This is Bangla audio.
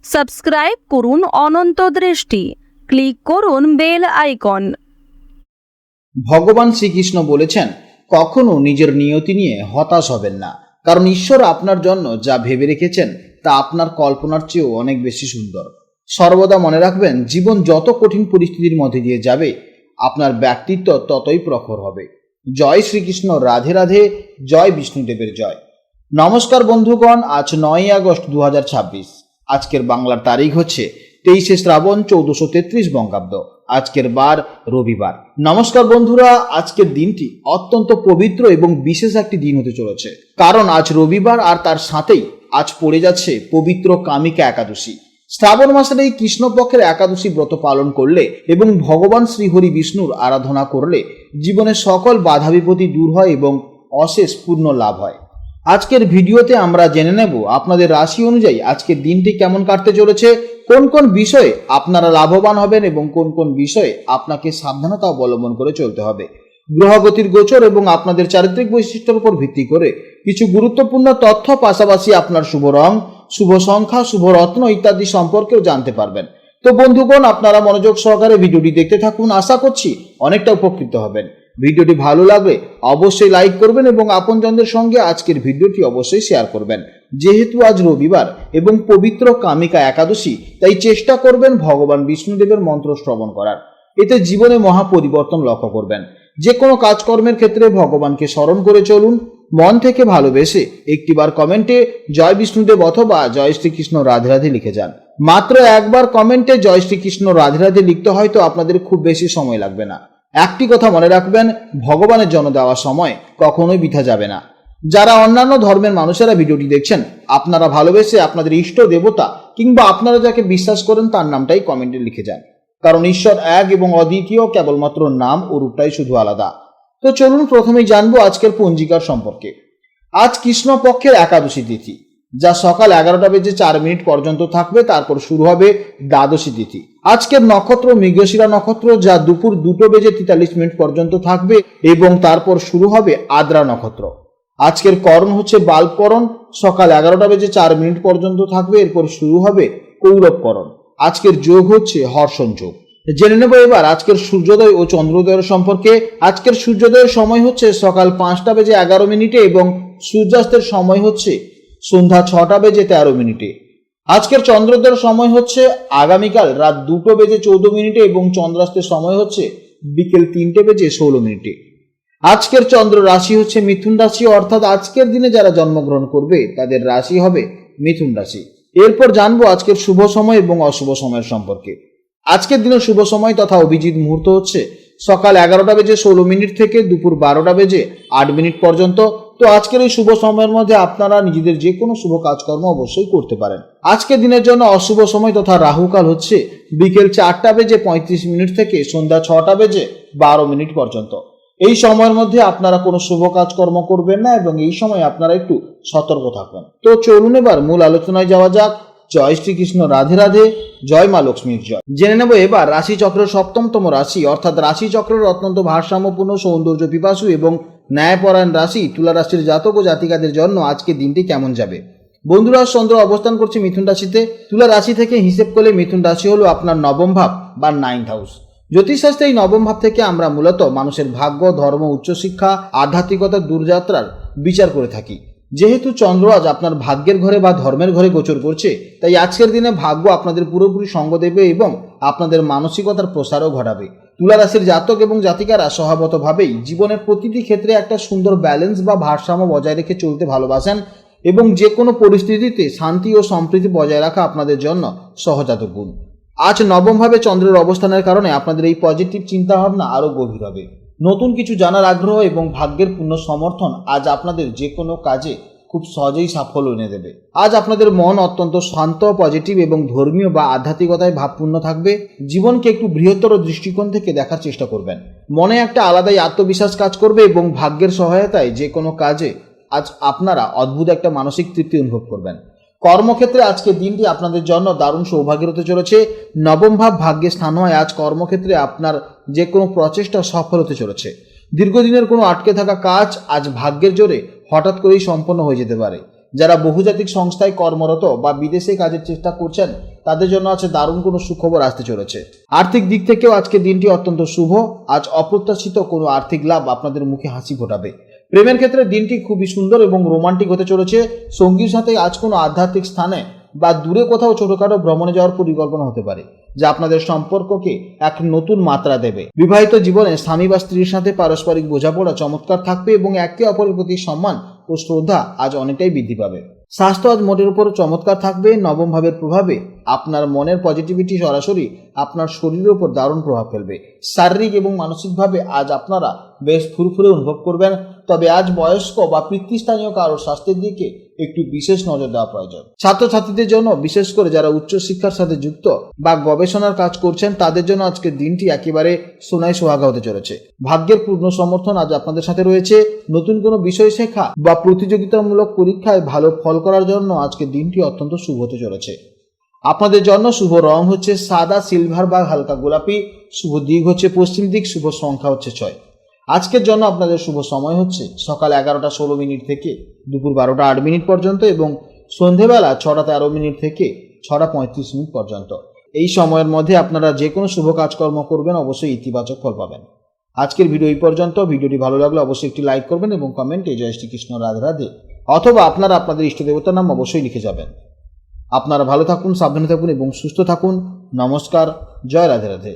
সাবস্ক্রাইব করুন অনন্ত দৃষ্টি, ক্লিক করুন বেল আইকন। ভগবান শ্রীকৃষ্ণ বলেছেন, কখনো নিজের নিয়তি নিয়ে হতাশ হবেন না, কারণ ঈশ্বর আপনার জন্য যা ভেবে রেখেছেন তা আপনার কল্পনার চেয়েও অনেক বেশি সুন্দর। সর্বদা মনে রাখবেন, জীবন যত কঠিন পরিস্থিতির মধ্যে দিয়ে যাবে, আপনার ব্যক্তিত্ব ততই প্রখর হবে। জয় শ্রীকৃষ্ণ, রাধে রাধে, জয় বিষ্ণুদেবের জয়। নমস্কার বন্ধুগণ, আজ 9ই আগস্ট 2026। আজকের বাংলার তারিখ হচ্ছে 23শে শ্রাবণ 1433 বঙ্গাব্দ। আজকের বার রবিবার। নমস্কার বন্ধুরা, আজকের দিনটি অত্যন্ত পবিত্র এবং বিশেষ একটি দিন হতে চলেছে, কারণ আজ রবিবার আর তার সাথেই আজ পড়ে যাচ্ছে পবিত্র কামিকা একাদশী। শ্রাবণ মাসের এই কৃষ্ণপক্ষের একাদশী ব্রত পালন করলে এবং ভগবান শ্রীহরি বিষ্ণুর আরাধনা করলে জীবনের সকল বাধা বিপত্তি দূর হয় এবং অশেষ পূর্ণ লাভ হয়। আজকের ভিডিওতে আমরা জেনে নেব আপনাদের রাশি অনুযায়ী আজকের দিনটি কেমন কাটতে চলেছে, কোন কোন বিষয়ে আপনারা লাভবান হবেন এবং কোন কোন বিষয়ে আপনাকে সাবধানতা অবলম্বন করে চলতে হবে। গ্রহগতির গোচর এবং আপনাদের চারিত্রিক বৈশিষ্ট্যের উপর ভিত্তি করে কিছু গুরুত্বপূর্ণ তথ্য, পাশাপাশি আপনার শুভ রং, শুভ সংখ্যা, শুভ রত্ন ইত্যাদি সম্পর্কেও জানতে পারবেন। তো বন্ধুগণ, আপনারা মনোযোগ সহকারে ভিডিওটি দেখতে থাকুন, আশা করছি অনেকটা উপকৃত হবেন। ভিডিওটি ভালো লাগলে অবশ্যই লাইক করবেন এবং আপনজনদের সঙ্গে আজকের ভিডিওটি অবশ্যই শেয়ার করবেন। যেহেতু আজ রবিবার এবং পবিত্র কামিকা একাদশী, তাই চেষ্টা করবেন ভগবান বিষ্ণুদেবের মন্ত্র শ্রবণ করার। এতে জীবনে মহা পরিবর্তন লক্ষ্য করবেন। যে কোনো কাজকর্মের ক্ষেত্রে ভগবানকে স্মরণ করে চলুন। মন থেকে ভালোবেসে একটিবার কমেন্টে জয় বিষ্ণুদেব অথবা জয় শ্রীকৃষ্ণ রাধে রাধে লিখে যান। মাত্র একবার কমেন্টে জয় শ্রীকৃষ্ণ রাধে রাধে লিখতে হয়তো আপনাদের খুব বেশি সময় লাগবে না। একটি কথা মনে রাখবেন, ভগবানের জন্য দেওয়া সময় কখনোই বৃথা যাবে না। যারা অন্যান্য ধর্মের মানুষেরা ভিডিওটি দেখছেন, আপনারা ভালোবেসে আপনাদের ইষ্ট দেবতা কিংবা আপনারা যাকে বিশ্বাস করেন তার নামটাই কমেন্টে লিখে যান, কারণ ঈশ্বর এক এবং অদ্বিতীয়, কেবলমাত্র নাম ও রূপটাই শুধু আলাদা। তো চলুন প্রথমেই জানবো আজকের পঞ্জিকার সম্পর্কে। আজ কৃষ্ণপক্ষের একাদশী তিথি, যা সকাল 11:04 পর্যন্ত থাকবে, তারপর শুরু হবে দ্বাদশী তিথি। আজকের নক্ষত্র মৃগশিরা নক্ষত্র, যা দুপুর 2:43 পর্যন্ত থাকবে এবং তারপর শুরু হবে আদ্রা নক্ষত্র। আজকের করণ হচ্ছে বাল্বকরণ, সকাল 11:04 পর্যন্ত থাকবে, এরপর শুরু হবে কৌরবকরণ। আজকের যোগ হচ্ছে হর্ষণ যোগ। জেনে নেব এবার আজকের সূর্যোদয় ও চন্দ্রোদয়ের সম্পর্কে। আজকের সূর্যোদয়ের সময় হচ্ছে সকাল 5:11 এবং সূর্যাস্তের সময় হচ্ছে সন্ধ্যা 6:13। আজকের চন্দ্রোদয়ের সময় হচ্ছে আগামীকাল রাত 2:14 এবং চন্দ্রাস্তের সময় হচ্ছে বিকেল 3:16। আজকের চন্দ্র রাশি হচ্ছে মিথুন রাশি, অর্থাৎ আজকের দিনে যারা জন্মগ্রহণ করবে তাদের রাশি হবে মিথুন রাশি। এরপর জানবো আজকের শুভ সময় এবং অশুভ সময়ের সম্পর্কে। আজকের দিনের শুভ সময় তথা অভিজিৎ মুহূর্ত হচ্ছে সকাল 11:16 থেকে দুপুর 12:08 পর্যন্ত। তো আজকের এই শুভ সময়ের মধ্যে আপনারা নিজেদের যে কোনো শুভ কাজকর্ম অবশ্যই করতে পারেন। আজকের দিনের জন্য অশুভ সময় তথা রাহুকাল হচ্ছে বিকেল 4:35 থেকে সন্ধ্যা 6:12 পর্যন্ত। এই সময়ের মধ্যে আপনারা কোনো শুভ কাজকর্ম করবেন না এবং এই সময় আপনারা একটু সতর্ক থাকবেন। তো চলুন এবার মূল আলোচনায় যাওয়া যাক। জয় শ্রীকৃষ্ণ, রাধে রাধে, জয় মা লক্ষ্মীর জয়। জেনে নেব এবার রাশি চক্রের 7তম রাশি, অর্থাৎ রাশি চক্রের অত্যন্ত ভারসাম্যপূর্ণ, সৌন্দর্য পিপাসু এবং ন্যায়পরায়ণ রাশি তুলা রাশির জাতক ও জাতিকাদের জন্য আজকে দিনটি কেমন যাবে। বন্ধুরা, চন্দ্র অবস্থান করছে মিথুন রাশিতে। তুলা রাশি থেকে হিসেব করলে মিথুন রাশি হলো আপনার নবম ভাব বা 9th হাউস। জ্যোতিষশাস্ত্রে এই নবম ভাব থেকে আমরা মূলত মানুষের ভাগ্য, ধর্ম, উচ্চশিক্ষা, আধ্যাত্মিকতার দূরযাত্রার বিচার করে থাকি। যেহেতু চন্দ্র আজ আপনার ভাগ্যের ঘরে বা ধর্মের ঘরে গোচর করছে, তাই আজকের দিনে ভাগ্য আপনাদের পুরোপুরি সঙ্গ দেবে এবং আপনাদের মানসিকতার প্রসারও ঘটাবে। তুলা রাশির জাতক এবং জাতিকারা স্বভাবতভাবেই জীবনের প্রতিটি ক্ষেত্রে একটা সুন্দর ব্যালেন্স বা ভারসাম্য বজায় রেখে চলতে ভালোবাসেন এবং যে কোনো পরিস্থিতিতে শান্তি ও সম্প্রীতি বজায় রাখা আপনাদের জন্য সহজাত গুণ। আজ নবমভাবে চন্দ্রের অবস্থানের কারণে আপনাদের এই পজিটিভ চিন্তাভাবনা আরও গভীর হবে। নতুন কিছু জানার আগ্রহ এবং ভাগ্যের পূর্ণ সমর্থন আজ আপনাদের যে কোনো কাজে খুব সহজেই সাফল্য এনে দেবে। আজ আপনাদের মন অত্যন্ত শান্ত, পজিটিভ এবং ধর্মীয় বা আধ্যাত্মিকতায় ভাবপূর্ণ থাকবে। জীবনকে একটু বৃহত্তর দৃষ্টিকোণ থেকে দেখার চেষ্টা করবেন। মনে একটা আলাদাই আত্মবিশ্বাস কাজ করবে এবং ভাগ্যের সহায়তায় যে কোনো কাজে আজ আপনারা অদ্ভুত একটা মানসিক তৃপ্তি অনুভব করবেন। কর্মক্ষেত্রে আজকের দিনটি আপনাদের জন্য দারুণ সৌভাগ্যের হতে চলেছে। নবম ভাব ভাগ্যের স্থান হয় আজ কর্মক্ষেত্রে আপনার যে কোনো প্রচেষ্টা সফল হতে চলেছে। দীর্ঘদিনের কোনো আটকে থাকা কাজ আজ ভাগ্যের জোরে হঠাৎ করেই সম্পন্ন হয়ে যেতে পারে। যারা বহুজাতিক সংস্থায় কর্মরত বা বিদেশে কাজের চেষ্টা করছেন তাদের জন্য আছে দারুণ কোনো সুখবর আসতে চলেছে। আর্থিক দিক থেকেও আজকের দিনটি অত্যন্ত শুভ। আজ অপ্রত্যাশিত কোনো আর্থিক লাভ আপনাদের মুখে হাসি ফোটাবে। প্রেমের ক্ষেত্রে দিনটি খুবই সুন্দর এবং রোমান্টিক হতে চলেছে। সঙ্গীর সাথে আজ কোনো আধ্যাত্মিক স্থানে বা দূরে কোথাও ছোটখাটো ভ্রমণে যাওয়ার পরিকল্পনা হতে পারে, যা আপনাদের সম্পর্ককে এক নতুন মাত্রা দেবে। বিবাহিত জীবনে স্বামী বা স্ত্রীর সাথে পারস্পরিক বোঝাপড়া চমৎকার থাকবে এবং একে অপরের প্রতি সম্মান ও শ্রদ্ধা আজ অনেকটাই বৃদ্ধি পাবে। স্বাস্থ্য আজ মোটের উপর চমৎকার থাকবে। নবম ভাবের প্রভাবে আপনার মনের পজিটিভিটি সরাসরি আপনার শরীরের উপর দারুণ প্রভাব ফেলবে। শারীরিক এবং মানসিকভাবে আজ আপনারা বেশ ফুরফুরে অনুভব করবেন। তবে আজ বয়স্ক বা পিতৃস্থানীয় কারোর স্বাস্থ্যের দিকে একটু বিশেষ নজর দেওয়া প্রয়োজন। ছাত্রছাত্রীদের জন্য, বিশেষ করে যারা উচ্চশিক্ষার সাথে যুক্ত বা গবেষণার কাজ করছেন, তাদের জন্য আজকের দিনটি একেবারে সোনায় সোহাগা হতে চলেছে। ভাগ্যের পূর্ণ সমর্থন আজ আপনাদের সাথে রয়েছে। নতুন কোনো বিষয় শেখা বা প্রতিযোগিতামূলক পরীক্ষায় ভালো ফল করার জন্য আজকের দিনটি অত্যন্ত শুভ হতে চলেছে। আপনাদের জন্য শুভ রং হচ্ছে সাদা, সিলভার বা হালকা গোলাপি। শুভ দিক হচ্ছে পশ্চিম দিক। শুভ সংখ্যা হচ্ছে 6। আজকের জন্য আপনাদের শুভ সময় হচ্ছে সকাল 11:16 থেকে দুপুর 12:08 পর্যন্ত এবং সন্ধেবেলা 6:13 থেকে 6:35 পর্যন্ত। এই সময়ের মধ্যে আপনারা যে কোনো শুভ কাজকর্ম করবেন, অবশ্যই ইতিবাচক ফল পাবেন। আজকের ভিডিও এই পর্যন্ত। ভিডিওটি ভালো লাগলে অবশ্যই একটি লাইক করবেন এবং কমেন্টে জয় শ্রীকৃষ্ণ, রাধে রাধে অথবা আপনারা আপনাদের ইষ্ট দেবতার নাম অবশ্যই লিখে যাবেন। আপনারা ভালো থাকুন, সাবধানে থাকুন এবং সুস্থ থাকুন। নমস্কার, জয় রাধে রাধে।